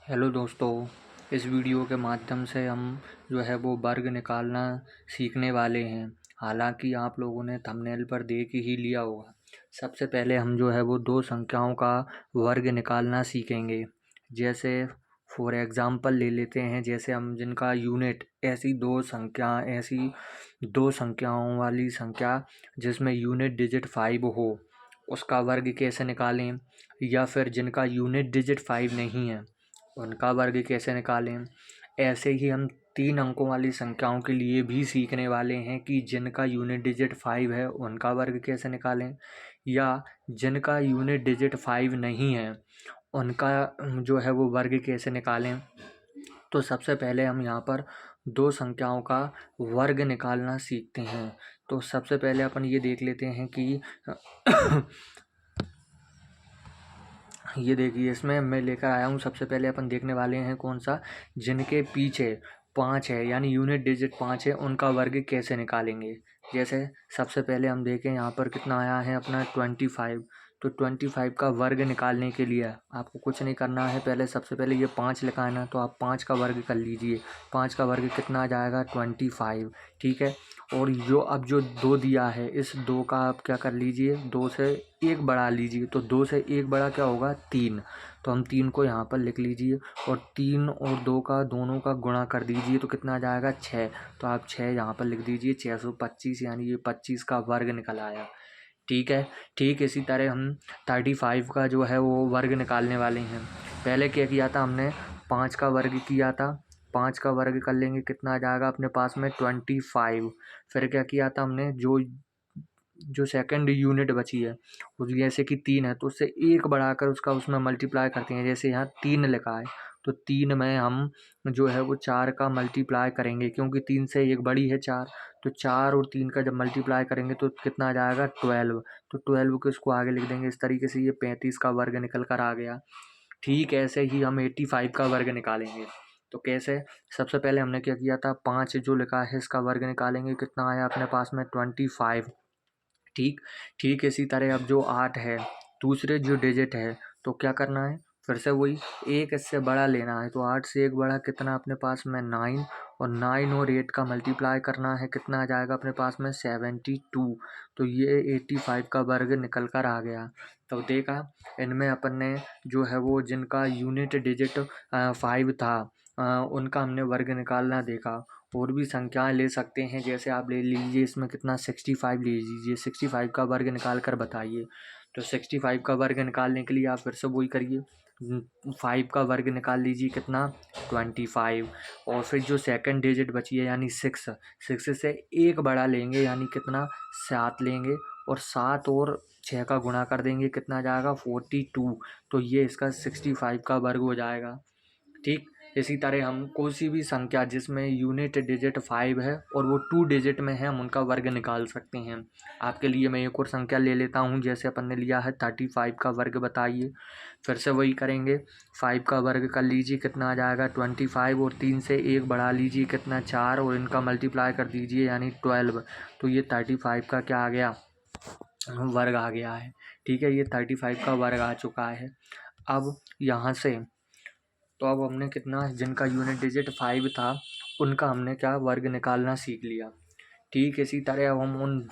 Hello दोस्तों, इस video के माध्यम से हम जो है वो वर्ग निकालना सीखने वाले हैं। हालांकि आप लोगों ने थंबनेल पर देख ही लिया होगा। सबसे पहले हम जो है वो दो संख्याओं का वर्ग निकालना सीखेंगे। जैसे फॉर एग्ज़ाम्पल ले लेते हैं, जैसे हम जिनका यूनिट ऐसी दो संख्याओं वाली संख्या जिसमें यूनिट डिजिट 5 हो, उसका वर्ग कैसे निकालें। या फिर जिनका यूनिट डिजिट 5 नहीं है, उनका वर्ग कैसे निकालें। ऐसे ही हम 3 अंकों वाली संख्याओं के लिए भी सीखने वाले हैं कि जिनका यूनिट डिजिट 5 है उनका वर्ग कैसे निकालें, या जिनका यूनिट डिजिट 5 नहीं है उनका जो है वो वर्ग कैसे निकालें। तो सबसे पहले हम यहाँ पर दो संख्याओं का वर्ग निकालना सीखते हैं। तो सबसे पहले अपन ये देख लेते हैं कि ये देखिए, इसमें मैं लेकर आया हूँ। सबसे पहले अपन देखने वाले हैं कौन सा, जिनके पीछे 5 है यानी यूनिट डिजिट 5 है, उनका वर्ग कैसे निकालेंगे। जैसे सबसे पहले हम देखें यहाँ पर कितना आया है अपना 25। तो 25 का वर्ग निकालने के लिए आपको कुछ नहीं करना है। पहले सबसे पहले ये 5 लिखा है ना, तो आप 5 का वर्ग कर लीजिए। 5 का वर्ग कितना आ जाएगा 25, ठीक है। और जो 2 दिया है, इस 2 का आप क्या कर लीजिए, 2 से 1 बढ़ा लीजिए। तो 2 से 1 बढ़ा क्या होगा 3। तो हम 3 को यहाँ पर लिख लीजिए और 3 और 2 का दोनों का गुणा कर दीजिए तो कितना आ जाएगा 6। तो आप 6 यहाँ पर लिख दीजिए। 625 यानी ये 25 का वर्ग निकल आया, ठीक है। ठीक इसी तरह हम 35 का जो है वो वर्ग निकालने वाले हैं। पहले क्या किया था हमने, 5 का वर्ग किया था। 5 का वर्ग कर लेंगे, कितना आ जाएगा अपने पास में 25। फिर क्या किया था हमने, जो जो सेकंड यूनिट बची है वो जैसे कि 3 है, तो उससे 1 बढ़ाकर उसका उसमें मल्टीप्लाई करते हैं। जैसे यहाँ 3 लिखा है, तो 3 में हम जो है वो 4 का मल्टीप्लाई करेंगे, क्योंकि 3 से 1 बड़ी है 4। तो 4 और 3 का जब मल्टीप्लाई करेंगे तो कितना आ जाएगा 12। तो 12 को इसको आगे लिख देंगे इस तरीके से, ये 35 का वर्ग निकल कर आ गया। ठीक ऐसे ही हम 85 का वर्ग निकालेंगे। तो कैसे, सबसे पहले हमने क्या किया था, 5 जो लिखा है इसका वर्ग निकालेंगे, कितना आया अपने पास में 25। ठीक ठीक इसी तरह अब जो 8 है, दूसरे जो डिजिट है, तो क्या करना है, फिर से वही, एक इससे बड़ा लेना है। तो 8 से 1 बड़ा कितना अपने पास में 9, और 9 और 8 का मल्टीप्लाई करना है, कितना आ जाएगा अपने पास में 72। तो ये 85 का वर्ग निकल कर आ गया। तो देखा, इनमें अपन ने जो है वो जिनका यूनिट डिजिट 5 था, उनका हमने वर्ग निकालना देखा। और भी संख्याएं ले सकते हैं, जैसे आप ले लीजिए इसमें कितना 65 ले लीजिए। 65 का वर्ग निकाल कर बताइए। तो 65 का वर्ग निकालने के लिए आप फिर से वही करिए, 5 का वर्ग निकाल लीजिए, कितना 25। और फिर जो सेकंड डिजिट बची है यानी 6, 6 से 1 बढ़ा लेंगे यानी कितना 7 लेंगे, और 7 और 6 का गुणा कर देंगे, कितना जाएगा 42। तो ये इसका 65 का वर्ग हो जाएगा। ठीक इसी तरह हम कोई सी भी संख्या जिसमें यूनिट डिजिट 5 है और वो 2 डिजिट में है, हम उनका वर्ग निकाल सकते हैं। आपके लिए मैं एक और संख्या ले लेता हूँ। जैसे अपन ने लिया है 35 का वर्ग बताइए। फिर से वही करेंगे, 5 का वर्ग कर लीजिए, कितना आ जाएगा 25, और 3 से 1 बढ़ा लीजिए, कितना 4, और इनका मल्टीप्लाई कर दीजिए यानी 12। तो ये 35 का क्या आ गया, वर्ग आ गया है। ठीक है, ये 35 का वर्ग आ चुका है। अब यहाँ से तो अब हमने कितना, जिनका यूनिट डिजिट 5 था उनका हमने क्या वर्ग निकालना सीख लिया। ठीक इसी तरह अब हम उन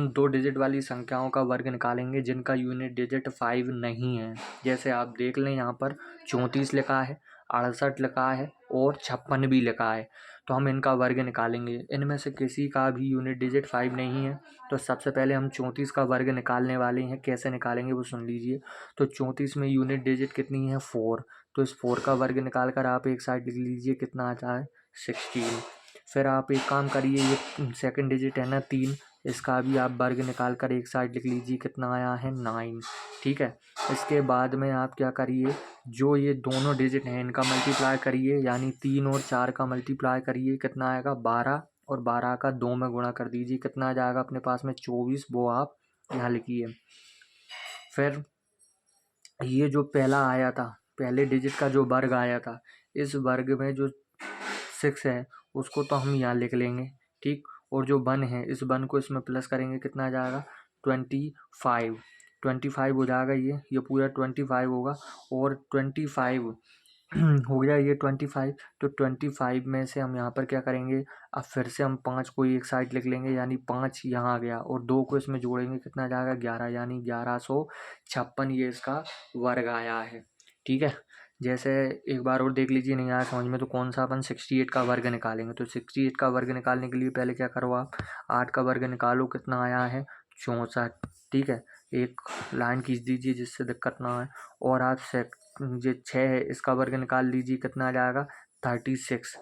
दो डिजिट वाली संख्याओं का वर्ग निकालेंगे जिनका यूनिट डिजिट 5 नहीं है। जैसे आप देख लें, यहाँ पर 34 लिखा है, 68 लिखा है और 56 भी लिखा है। तो हम इनका वर्ग निकालेंगे। इनमें से किसी का भी यूनिट डिजिट 5 नहीं है। तो सबसे पहले हम 34 का वर्ग निकालने वाले हैं। कैसे निकालेंगे वो सुन लीजिए। तो 34 में यूनिट डिजिट कितनी है 4। तो इस 4 का वर्ग निकाल कर आप एक साइड लिख लीजिए, कितना आता है 16। फिर आप एक काम करिए, ये सेकंड डिजिट है ना 3, इसका भी आप वर्ग निकाल कर एक साइड लिख लीजिए, कितना आया है 9। ठीक है, इसके बाद में आप क्या करिए, जो ये दोनों डिजिट हैं इनका मल्टीप्लाई करिए, यानी 3 और 4 का मल्टीप्लाई करिए, कितना आएगा 12, और 12 का 2 में गुणा कर दीजिए, कितना आ जाएगा अपने पास में 24। वो आप यहाँ लिखिए। फिर ये जो पहला आया था, पहले डिजिट का जो वर्ग आया था, इस वर्ग में जो 6 है उसको तो हम यहाँ लिख लेंगे। ठीक, और जो 1 है, इस 1 को इसमें प्लस करेंगे, कितना आ जाएगा 25। 25 हो जाएगा, ये पूरा 25 होगा। और 25 हो गया ये 25। तो 25 में से हम यहाँ पर क्या करेंगे, अब फिर से हम 5 को एक साइड लिख लेंगे, यानी 5 यहाँ आ गया और 2 को इसमें जोड़ेंगे, कितना आ जाएगा 11, यानी 1156 ये इसका वर्ग आया है। ठीक है, जैसे एक बार और देख लीजिए, नहीं आया समझ में तो कौन सा अपन 68 का वर्ग निकालेंगे। तो 68 का वर्ग निकालने के लिए पहले क्या करो आप, 8 का वर्ग निकालो, कितना आया है 64। ठीक है, एक लाइन खींच दीजिए जिससे दिक्कत ना आए। और आप जो 6 है इसका वर्ग निकाल लीजिए, कितना आ जाएगा 36।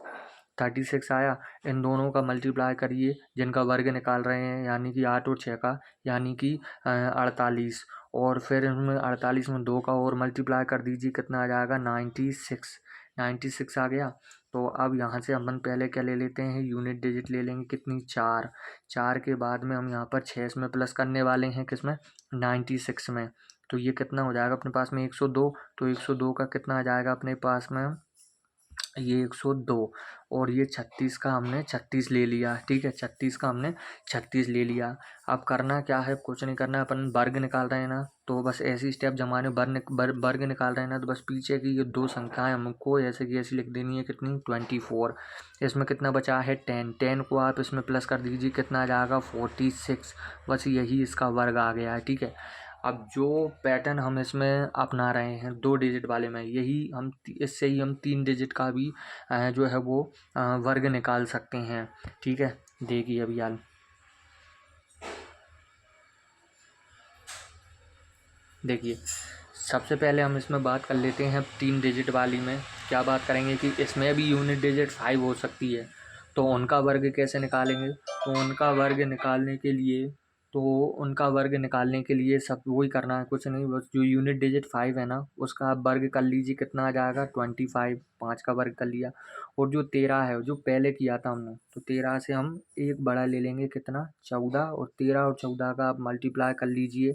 36 आया, इन दोनों का मल्टीप्लाई करिए जिनका वर्ग निकाल रहे हैं, यानी कि 8 और 6 का, यानी कि 48। और फिर इनमें 48 में 2 का और मल्टीप्लाई कर दीजिए, कितना आ जाएगा 96। 96 आ गया। तो अब यहाँ से अपन पहले क्या ले लेते हैं, यूनिट डिजिट ले लेंगे, कितनी 4। 4 के बाद में हम यहाँ पर 6 इसमें प्लस करने वाले हैं, किसमें 96 में। तो ये कितना हो जाएगा अपने पास में 102। तो 102 का कितना आ जाएगा अपने पास में, ये 102। और ये 36 का हमने 36 ले लिया। ठीक है, 36 का हमने 36 ले लिया। अब करना क्या है, कुछ नहीं करना है, अपन वर्ग निकाल रहे हैं ना, तो बस ऐसी स्टेप जमाने वर्ग निकाल रहे हैं ना, तो बस पीछे की ये 2 संख्याएं हमको ऐसे की ऐसी लिख देनी है, कितनी 24। इसमें कितना बचा है 10। 10 को आप इसमें प्लस कर दीजिए, कितना आ जाएगा 46। बस यही इसका वर्ग आ गया है। ठीक है, अब जो पैटर्न हम इसमें अपना रहे हैं 2 डिजिट वाले में, यही हम इससे ही हम 3 डिजिट का भी जो है वो वर्ग निकाल सकते हैं। ठीक है, देखिए अभी यार, देखिए सबसे पहले हम इसमें बात कर लेते हैं 3 डिजिट वाली में। क्या बात करेंगे कि इसमें भी यूनिट डिजिट 5 हो सकती है, तो उनका वर्ग कैसे निकालेंगे। तो उनका वर्ग निकालने के लिए सब वही करना है, कुछ नहीं, बस जो यूनिट डिजिट 5 है ना, उसका आप वर्ग कर लीजिए, कितना आ जाएगा 25। 5 का वर्ग कर लिया। और जो 13 है, जो पहले किया था हमने, तो 13 से हम एक बड़ा ले लेंगे, कितना 14। और 13 और 14 का आप मल्टीप्लाई कर लीजिए।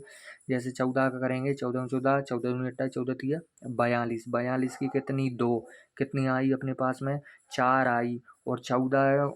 जैसे 14 का करेंगे, 14 में 14, 14 में 8, 14 तिया 42। 42 की कितनी 2, कितनी आई अपने पास में 4 आई। और 14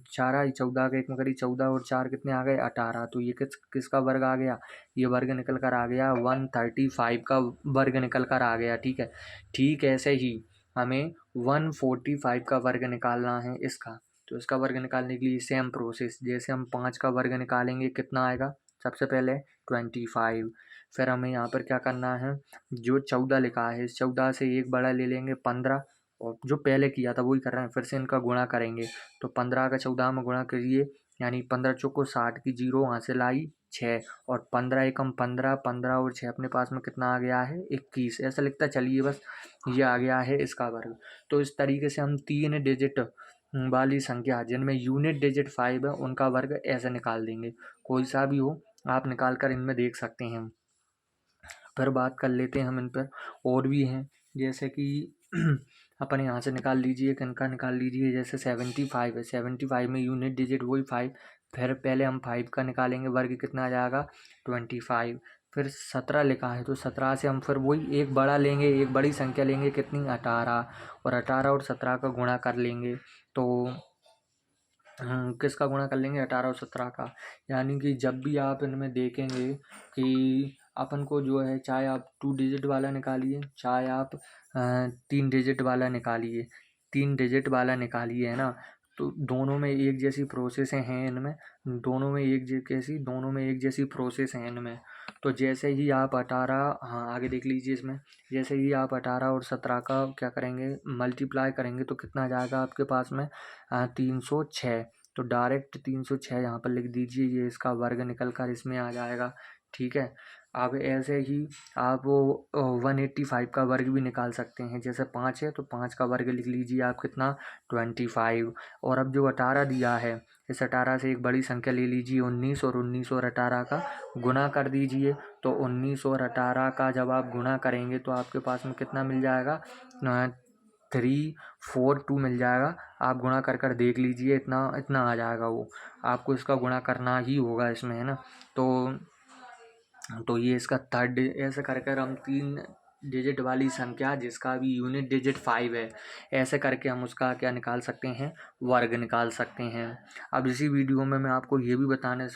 4 आई, 14 का एक में करी 14 और 4 कितने आ गए 18। तो ये किसका वर्ग आ गया, ये वर्ग निकल कर आ गया 135 का वर्ग निकल कर आ गया। ठीक है, ठीक ऐसे ही हमें 145 का वर्ग निकालना है इसका। तो इसका वर्ग निकालने के लिए सेम प्रोसेस, जैसे हम 5 का वर्ग निकालेंगे, कितना आएगा सबसे पहले 25। फिर हमें यहाँ पर क्या करना है, जो 14 लिखा है, इस 14 से एक बड़ा ले लेंगे 15। और जो पहले किया था वही कर रहे हैं, फिर से इनका गुणा करेंगे। तो 15 का 14 में गुणा करिए, यानी 15 चौको 60 की 0 वहाँ से लाई 6। और 15 एकम 15, 15 और 6 अपने पास में कितना आ गया है 21। ऐसा लिखता चलिए, बस ये आ गया है इसका वर्ग। तो इस तरीके से हम 3 डिजिट वाली संख्या जिनमें यूनिट डिजिट 5 है उनका वर्ग ऐसे निकाल देंगे। कोई सा भी हो आप निकाल कर इनमें देख सकते हैं। फिर बात कर लेते हैं हम इन पर, और भी हैं, जैसे कि अपन यहाँ से निकाल लीजिए, किनका निकाल लीजिए, जैसे 75 है, 75 में यूनिट डिजिट वही 5। फिर पहले हम 5 का निकालेंगे वर्ग, कितना आ जाएगा 25। फिर 17 लिखा है, तो 17 से हम फिर वही एक बड़ा लेंगे, एक बड़ी संख्या लेंगे, कितनी 18। और 18 और 17 का गुणा कर लेंगे। तो किसका गुणा कर लेंगे 18 और 17 का। यानी कि जब भी आप इनमें देखेंगे कि अपन को जो है, चाहे आप 2 डिजिट वाला निकालिए, चाहे आप 3 डिजिट वाला निकालिए, 3 डिजिट वाला निकालिए, है ना, तो दोनों में एक जैसी प्रोसेस हैं इनमें, दोनों में एक जैसी प्रोसेस हैं इनमें। तो जैसे ही आप 18, हाँ आगे देख लीजिए इसमें, जैसे ही आप 18 और 17 का क्या करेंगे मल्टीप्लाई करेंगे, तो कितना आ जाएगा आपके पास में 306। तो डायरेक्ट 306 यहाँ पर लिख दीजिए, ये इसका वर्ग निकल कर इसमें आ जाएगा। ठीक है, अब ऐसे ही आप वो 185 का वर्ग भी निकाल सकते हैं। जैसे 5 है तो 5 का वर्ग लिख लीजिए आप, कितना 25। और अब जो 18 दिया है, इस 18 से एक बड़ी संख्या ले लीजिए 19, और 19 और 18 का गुणा कर दीजिए। तो 19 और 18 का जब आप गुणा करेंगे तो आपके पास में कितना मिल जाएगा 342 मिल जाएगा। आप गुणा कर कर देख लीजिए, इतना इतना आ जाएगा वो, आपको इसका गुणा करना ही होगा इसमें, है ना। तो ये इसका थर्ड, ऐसे कर कर हम 3 डिजिट वाली संख्या जिसका भी यूनिट डिजिट 5 है, ऐसे करके हम उसका क्या निकाल सकते हैं, वर्ग निकाल सकते हैं। अब इसी वीडियो में मैं आपको ये भी बताने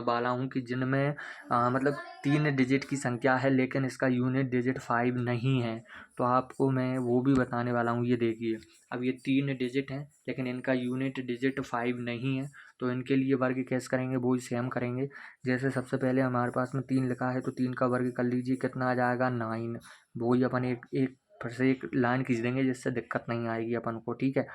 वाला हूँ कि जिनमें मतलब 3 डिजिट की संख्या है लेकिन इसका यूनिट डिजिट 5 नहीं है, तो आपको मैं वो भी बताने वाला हूँ। ये देखिए, अब ये 3 डिजिट हैं लेकिन इनका यूनिट डिजिट 5 नहीं है, तो इनके लिए वर्ग कैसे करेंगे वो ही सेम करेंगे। जैसे सबसे पहले हमारे पास में 3 लिखा है तो 3 का वर्ग कर लीजिए, कितना आ जाएगा 9। वो ही अपन एक एक फिर से एक लाइन खींच देंगे जिससे दिक्कत नहीं आएगी अपन को, ठीक है।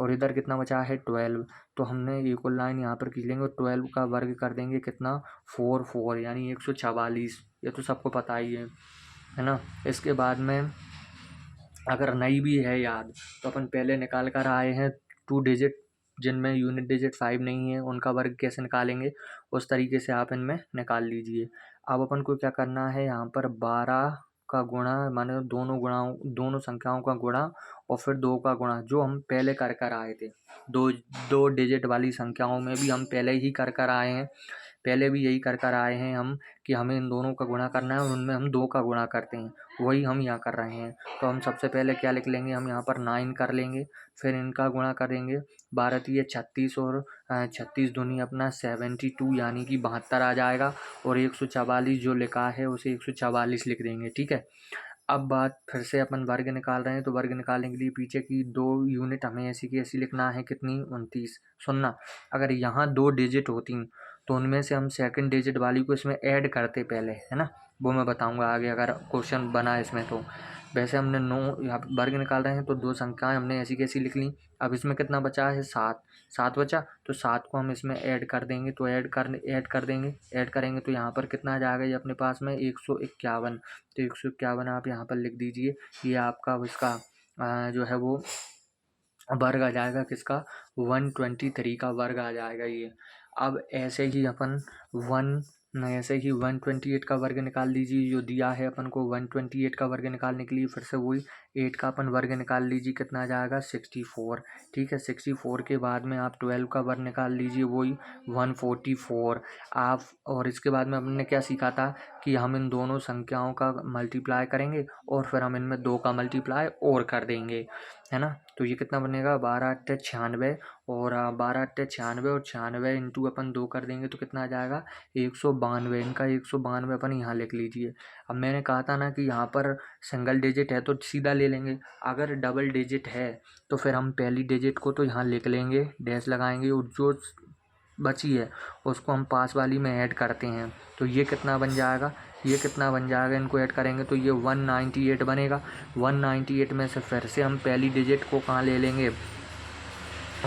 और इधर कितना बचा है 12, तो हमने एक और लाइन यहाँ पर खींच लेंगे और 12 का वर्ग कर देंगे कितना 4 यानी 144। ये तो सबको पता ही है ना। इसके बाद में अगर नहीं भी है याद तो अपन पहले निकाल कर आए हैं 2 डिजिट जिनमें यूनिट डिजिट 5 नहीं है, उनका वर्ग कैसे निकालेंगे उस तरीके से आप इनमें निकाल लीजिए। अब अपन को क्या करना है, यहाँ पर 12 का गुणा माने दोनों संख्याओं का गुणा और फिर 2 का गुणा, जो हम पहले कर कर आए थे। दो दो डिजिट वाली संख्याओं में भी हम पहले ही कर कर आए हैं, पहले भी यही कर कर आए हैं हम कि हमें इन दोनों का गुणा करना है और उनमें हम 2 का गुणा करते हैं, वही हम यहाँ कर रहे हैं। तो हम सबसे पहले क्या लिख लेंगे, हम यहाँ पर 9 कर लेंगे, फिर इनका गुणा करेंगे 12 तिये 36 और 36 दूनी अपना 72 यानी कि 72 आ जाएगा। और 144 जो लिखा है उसे 144 लिख देंगे, ठीक है। अब बात फिर से अपन वर्ग निकाल रहे हैं, तो वर्ग निकालने के लिए पीछे की 2 यूनिट हमें ऐसी की ऐसी लिखना है, कितनी 29। सुनना, अगर यहाँ 2 डिजिट होती तो उनमें से हम सेकंड डिजिट वाली को इसमें ऐड करते पहले, है ना। वो मैं बताऊंगा आगे अगर क्वेश्चन बना इसमें तो। वैसे हमने 9 यहाँ पर वर्ग निकाल रहे हैं तो 2 संख्याएं हमने ऐसी कैसी लिख ली। अब इसमें कितना बचा है 7 बचा, तो 7 को हम इसमें ऐड कर देंगे, तो ऐड करेंगे तो यहाँ पर कितना आ जाएगा, ये अपने पास में 151। तो 151 आप यहाँ पर लिख दीजिए, ये आपका उसका जो है वो वर्ग आ जाएगा, किसका 123 का वर्ग आ जाएगा ये। अब ऐसे ही 128 का वर्ग निकाल लीजिए, जो दिया है अपन को 128 का वर्ग निकालने के लिए फिर से वही 8 का अपन वर्ग निकाल लीजिए, कितना आ जाएगा 64, ठीक है। 64 के बाद में आप 12 का वर्ग निकाल लीजिए, वही 144 आप। और इसके बाद में हमने क्या सीखा था कि हम इन दोनों संख्याओं का मल्टीप्लाई करेंगे और फिर हम इनमें 2 का मल्टीप्लाई और कर देंगे, है ना। तो ये कितना बनेगा 12 अट्ठे 96 और 12 अट्ठे 96 और 96 इंटू अपन 2 कर देंगे तो कितना आ जाएगा 192। इनका 192 अपन यहाँ लिख लीजिए। अब मैंने कहा था ना कि यहाँ पर सिंगल डिजिट है तो सीधा ले लेंगे, अगर डबल डिजिट है तो फिर हम पहली डिजिट को तो यहाँ लिख लेंगे, डैश लगाएंगे, और जो बची है उसको हम पास वाली में ऐड करते हैं। तो ये कितना बन जाएगा, इनको ऐड करेंगे तो ये 198 बनेगा। 198 में से फिर से हम पहली डिजिट को कहाँ ले लेंगे,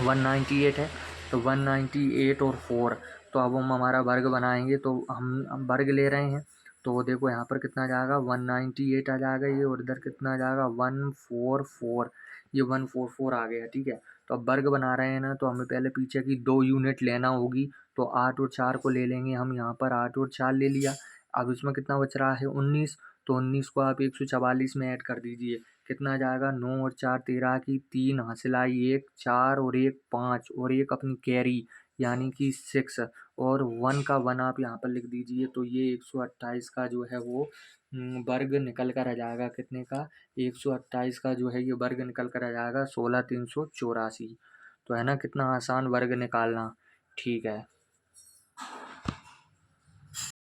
198 है तो 198 और 4, तो अब हम हमारा वर्ग बनाएंगे, तो हम वर्ग ले रहे हैं तो देखो यहाँ पर कितना आ जाएगा 198 आ जाएगा ये, और इधर कितना आ जाएगा 144, ये 144 आ गया, ठीक है। तो अब वर्ग बना रहे हैं ना, तो हमें पहले पीछे की 2 यूनिट लेना होगी, तो 8 और 4 को ले लेंगे हम, यहाँ पर 8 और 4 ले लिया। अब इसमें कितना बच रहा है 19, तो 19 को आप 144 में ऐड कर दीजिए, कितना आ जाएगा 9 और 4 13 की 3 हासिल आई 1 4 और 1 5 और 1 अपनी कैरी यानी कि 6 और 1 का 1 आप यहाँ पर लिख दीजिए। तो ये 128 का जो है वो वर्ग निकल कर आ जाएगा, कितने का 128 का जो है ये वर्ग निकल कर आ जाएगा 16384। तो है ना, कितना आसान वर्ग निकालना, ठीक है।